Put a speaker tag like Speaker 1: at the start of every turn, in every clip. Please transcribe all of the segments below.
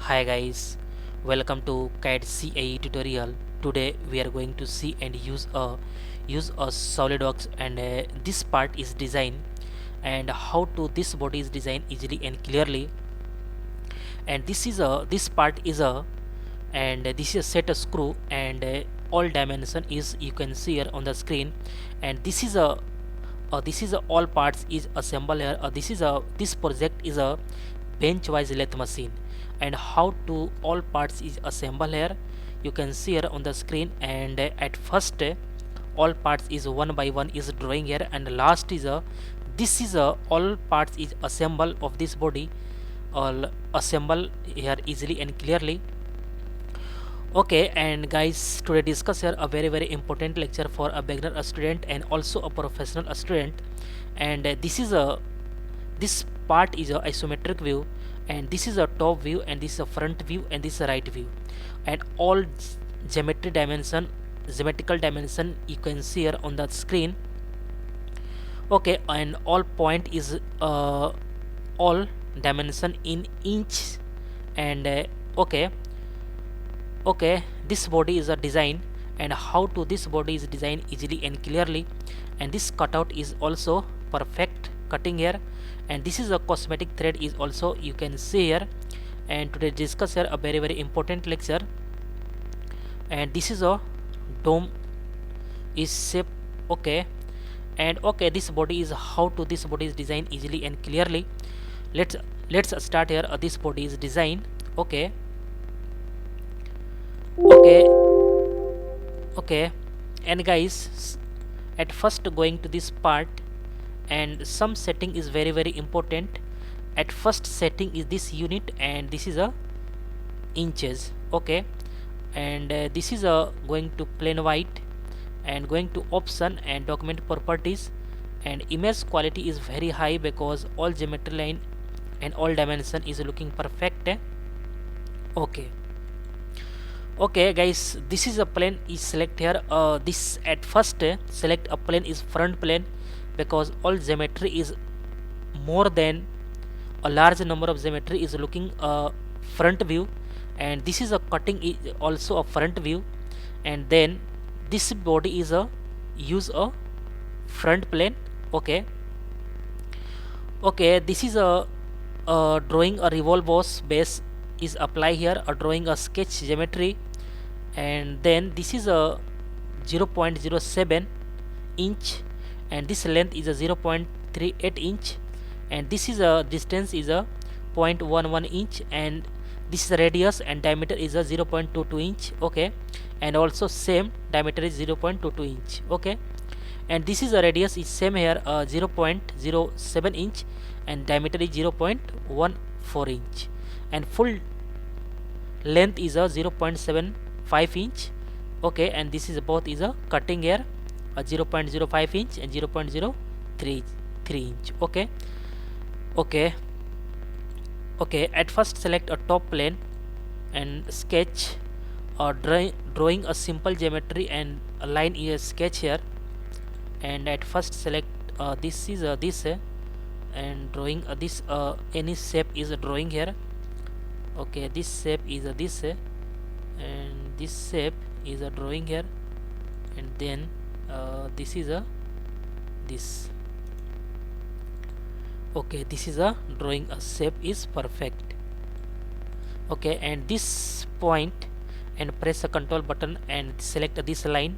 Speaker 1: Hi guys, welcome to CAD CAE tutorial. Today we are going to see and use a SolidWorks, and this part is design and how to this body is designed easily and clearly. And this part is a and this is a set a screw, and all dimension is you can see here on the screen. And this is a all parts is assembled here. This project is a bench wise lathe machine, and how to all parts is assembled here you can see here on the screen. And at first all parts is one by one is drawing here, and last is a this is a all parts is assemble of this body, all assemble here easily and clearly. Okay, and guys, today discuss here a very important lecture for a beginner, a student, and also a professional student. And this part is a isometric view, and this is a top view, and this is a front view, and this is a right view. And all geometrical dimension you can see here on the screen. Okay, and all point is all dimension in inch. And okay, this body is a design, and how to this body is designed easily and clearly. And this cutout is also perfect cutting here, and this is a cosmetic thread is also you can see here. And today discuss here a very important lecture. And this is a dome is shape. Okay, and okay, this body is how to this body is designed easily and clearly. Let's start here. This body is designed. Okay, okay, and guys, at first going to this part, and some setting is very important. At first setting is this unit, and this is a inches. Okay, and this is a going to plain white, and going to option and document properties. And image quality is very high because all geometry line and all dimension is looking perfect. Okay, okay guys, this is a plane is select here. This at first select a plane is front plane, because all geometry is more than a large number of geometry is looking front view. And this is a cutting is also a front view. And then this body is a use a front plane. Okay, okay, this is a drawing a revolve boss base is apply here, a drawing a sketch geometry. And then this is a 0.07 inch, and this length is a 0.38 inch, and this is a distance is a 0.11 inch, and this is radius and diameter is a 0.22 inch. Okay, and also same diameter is 0.22 inch. Okay, and this is a radius is same here, 0.07 inch, and diameter is 0.14 inch, and full length is a 0.75 inch. Okay, and this is both is a cutting here, a 0.05 inch and 0.03 inch. Okay, okay, okay, at first select a top plane and sketch or drawing a simple geometry, and a line is a sketch here. And at first select this is this and drawing this any shape is a drawing here. Okay, this shape is this and this shape is a drawing here. And then this is a this. Okay, this is a drawing a shape is perfect. Okay, and this point, and press a control button and select this line,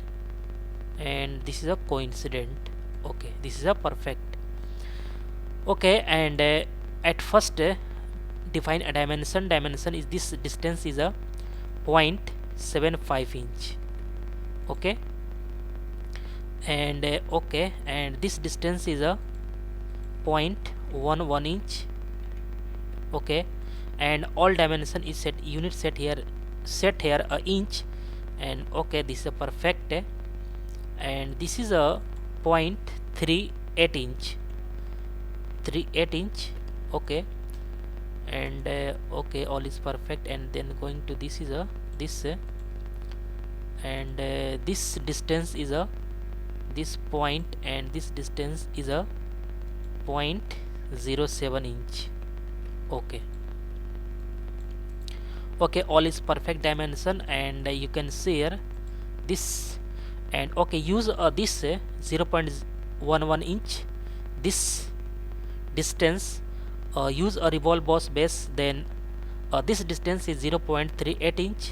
Speaker 1: and this is a coincident. Okay, this is a perfect. Okay, and at first define a dimension is this distance is a 0.75 inch. Okay, and okay, and this distance is a 0.11 inch. Okay, and all dimension is set unit set here a inch. And okay, this is a perfect. And this is a 0.38 inch, 38 inch. Okay, and okay, all is perfect. And then going to this is a this and this distance is a this point, and this distance is a 0.07 inch. Okay, Okay, all is perfect dimension, and you can see here this. And okay, use this 0.11 inch this distance, use a revolve boss base, then this distance is 0.38 inch,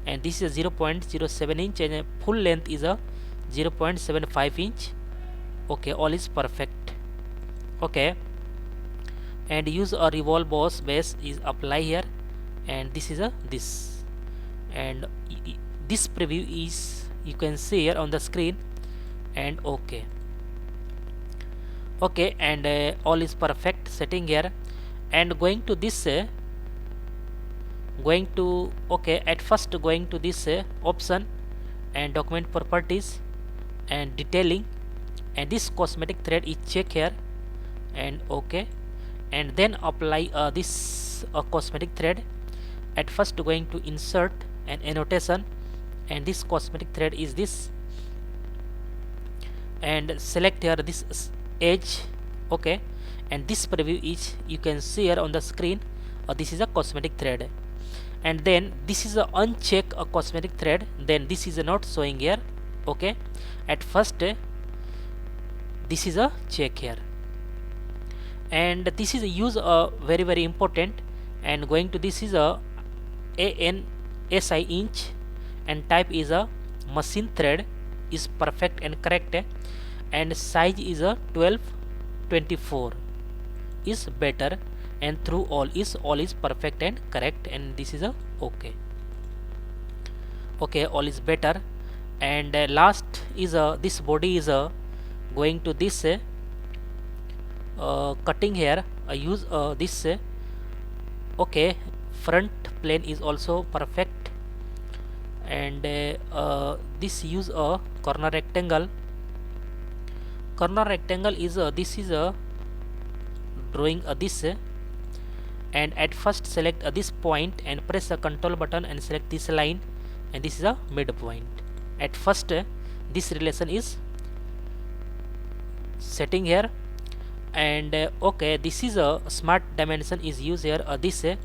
Speaker 1: and this is 0.07 inch, and full length is a 0.75 inch. Okay, all is perfect. Okay, and use a revolve boss base is apply here, and this is a this, and this preview is you can see here on the screen. And okay, and all is perfect setting here. And going to this at first going to this option and document properties and detailing, and this cosmetic thread is check here. And okay, and then apply this cosmetic thread. At first going to insert an annotation, and this cosmetic thread is this, and select here this edge. Okay, and this preview is you can see here on the screen. This is a cosmetic thread, and then this is a uncheck a cosmetic thread, then this is not showing here. Okay, at first this is a check here, and this is a use very important. And going to this is a ANSI inch, and type is a machine thread is perfect and correct, and size is a 1224 is better, and through all is perfect and correct, and this is a okay. All is better. And last is this body is going to this cutting here. I use this okay, front plane is also perfect, and this use a corner rectangle. Is this is a drawing this and at first select this point and press the control button and select this line, and this is a midpoint. At first this relation is setting here, and okay, this is a smart dimension is used here. This is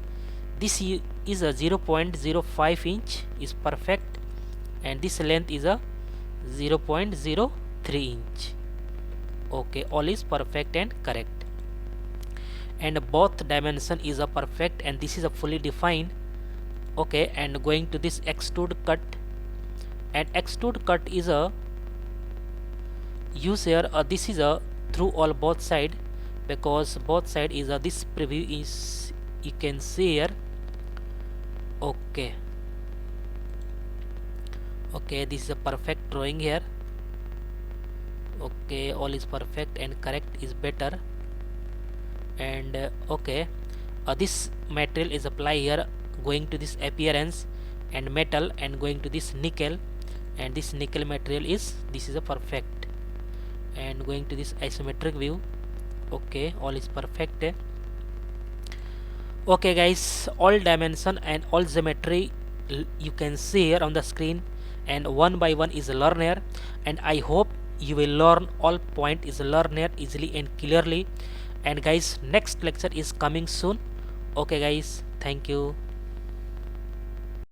Speaker 1: a 0.05 inch is perfect, and this length is a 0.03 inch. Okay, all is perfect and correct, and both dimension is a perfect, and this is a fully defined. Okay, and going to this extrude cut, and extrude cut is a use here. This is a through all both side, because both side is this preview is you can see here. Okay, this is a perfect drawing here. Okay, all is perfect and correct is better. And okay, this material is apply here, going to this appearance and metal, and going to this nickel, and this nickel material is this is a perfect, and going to this isometric view. Okay, all is perfect. Okay guys, all dimension and all geometry you can see here on the screen, and one by one is learn here, and I hope you will learn all point is learn here easily and clearly. And guys, next lecture is coming soon. Okay guys, thank you.